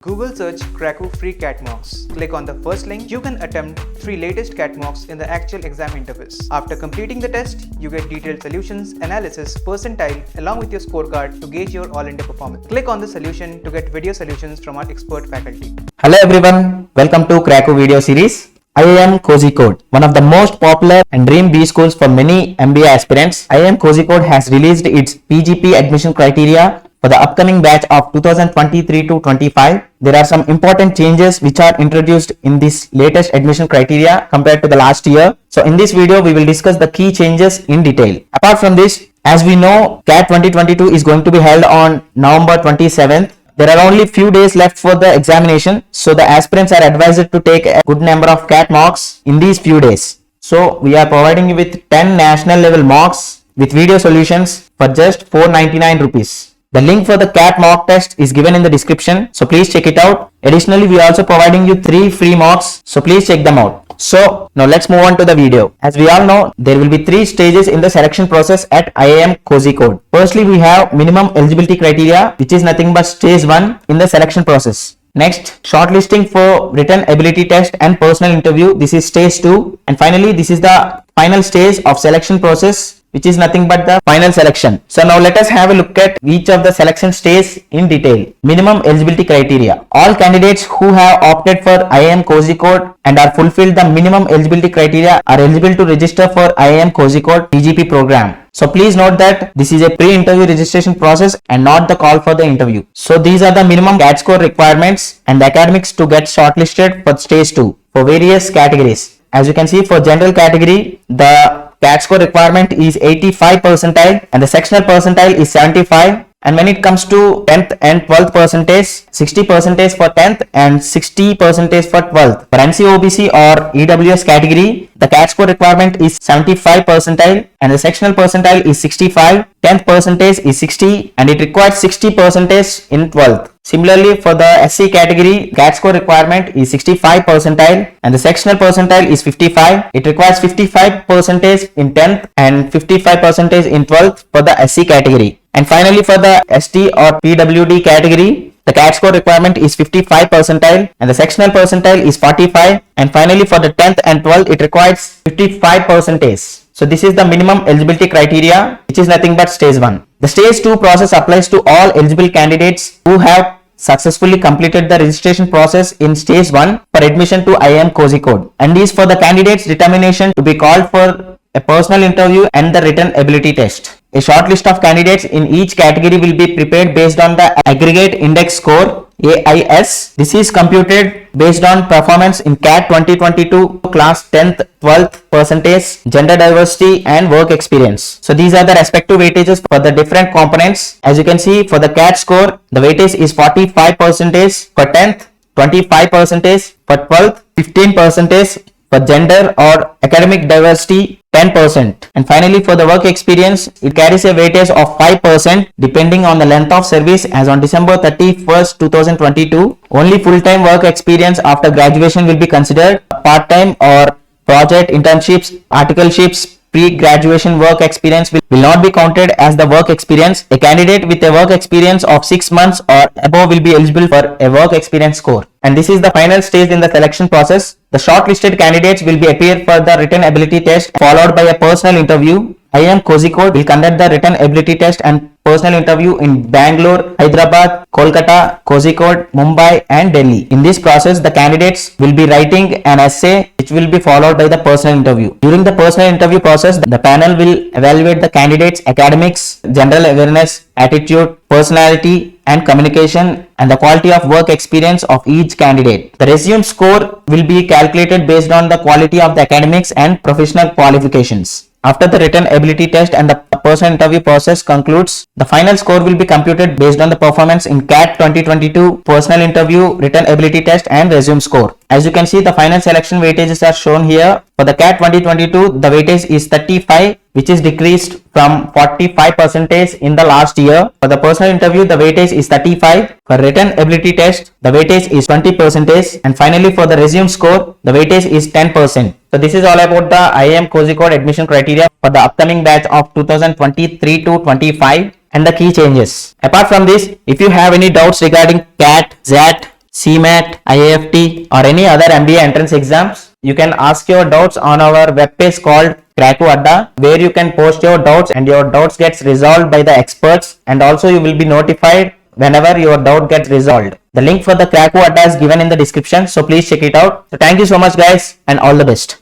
Google search Krakow free CAT mocks. Click on the first link. You can attempt 3 latest CAT mocks in the actual exam interface. After completing the test, you get detailed solutions, analysis, percentile along with your scorecard to gauge your all-India performance. Click on the solution to get video solutions from our expert faculty. Hello everyone, welcome to Krakow video series. IIM Kozhikode, one of the most popular and dream B schools for many MBA aspirants. IIM Kozhikode has released its PGP admission criteria for the upcoming batch of 2023 to 25. There are some important changes which are introduced in this latest admission criteria compared to the last year. So in this video, we will discuss the key changes in detail. Apart from this, as we know, CAT 2022 is going to be held on November 27th. There are only few days left for the examination, so the aspirants are advised to take a good number of CAT mocks in these few days. So we are providing you with 10 national level mocks with video solutions for just 499 rupees. The link for the CAT mock test is given in the description, so please check it out. Additionally, we are also providing you 3 free mocks, so please check them out. So now let's move on to the video. As we all know, there will be 3 stages in the selection process at IIM Kozhikode. Firstly, we have minimum eligibility criteria, which is nothing but stage 1 in the selection process. Next, shortlisting for written ability test and personal interview. This is stage 2. And finally, this is the final stage of selection process, which is nothing but the final selection. So now let us have a look at each of the selection stages in detail. Minimum eligibility criteria. All candidates who have opted for IIM Kozhikode and are fulfilled the minimum eligibility criteria are eligible to register for IIM Kozhikode PGP program. So please note that this is a pre-interview registration process and not the call for the interview. So these are the minimum CAT score requirements and the academics to get shortlisted for stage 2 for various categories. As you can see, for general category, the CAT score requirement is 85 percentile and the sectional percentile is 75. And when it comes to 10th and 12th percentage, 60 percentage for 10th and 60 percentage for 12th. For NCOBC or EWS category, the CAT score requirement is 75 percentile and the sectional percentile is 65. 10th percentage is 60 and it requires 60 percentage in 12th. Similarly, for the SC category, CAT score requirement is 65 percentile and the sectional percentile is 55. It requires 55 percentage in 10th and 55 percentage in 12th for the SC category. And finally, for the ST or PWD category, the CAT score requirement is 55 percentile and the sectional percentile is 45. And finally, for the 10th and 12th, it requires 55 percentage. So this is the minimum eligibility criteria, which is nothing but stage 1. The stage 2 process applies to all eligible candidates who have successfully completed the registration process in stage 1 for admission to IIM Kozhikode, and is for the candidate's determination to be called for a personal interview and the written ability test. A short list of candidates in each category will be prepared based on the aggregate index score AIS. This is computed based on performance in CAT 2022 class 10th, 12th percentage, gender diversity and work experience. So these are the respective weightages for the different components. As you can see, for the CAT score, the weightage is 45 percentage for 10th, 25 percentage for 12th, 15 percentage for gender or academic diversity, 10%. And finally, for the work experience, it carries a weightage of 5% depending on the length of service as on December 31st, 2022. Only full-time work experience after graduation will be considered. Part-time or project, internships, articleships, pre-graduation work experience will not be counted as the work experience. A candidate with a work experience of 6 months or above will be eligible for a work experience score. And this is the final stage in the selection process. The shortlisted candidates will be appear for the written ability test followed by a personal interview. IIM Kozhikode will conduct the written ability test and personal interview in Bangalore, Hyderabad, Kolkata, Kozhikode, Mumbai and Delhi. In this process, the candidates will be writing an essay which will be followed by the personal interview. During the personal interview process, the panel will evaluate the candidates' academics, general awareness, attitude, personality and communication and the quality of work experience of each candidate. The resume score will be calculated based on the quality of the academics and professional qualifications. After the written ability test and the personal interview process concludes, the final score will be computed based on the performance in CAT 2022, personal interview, written ability test and resume score. As you can see, the final selection weightages are shown here. For the CAT 2022, the weightage is 35, which is decreased from 45 percentage in the last year. For the personal interview, the weightage is 35. For written ability test, the weightage is 20 percentage. And finally, for the resume score, the weightage is 10%. So this is all about the IIM Kozhikode admission criteria for the upcoming batch of 2023 to 25 and the key changes. Apart from this, if you have any doubts regarding CAT, XAT, CMAT, IAFT or any other MBA entrance exams, you can ask your doubts on our webpage called Kraku Adda, where you can post your doubts and your doubts gets resolved by the experts, and also you will be notified whenever your doubt gets resolved. The link for the Kraku Adda is given in the description, so please check it out. So thank you so much guys and all the best.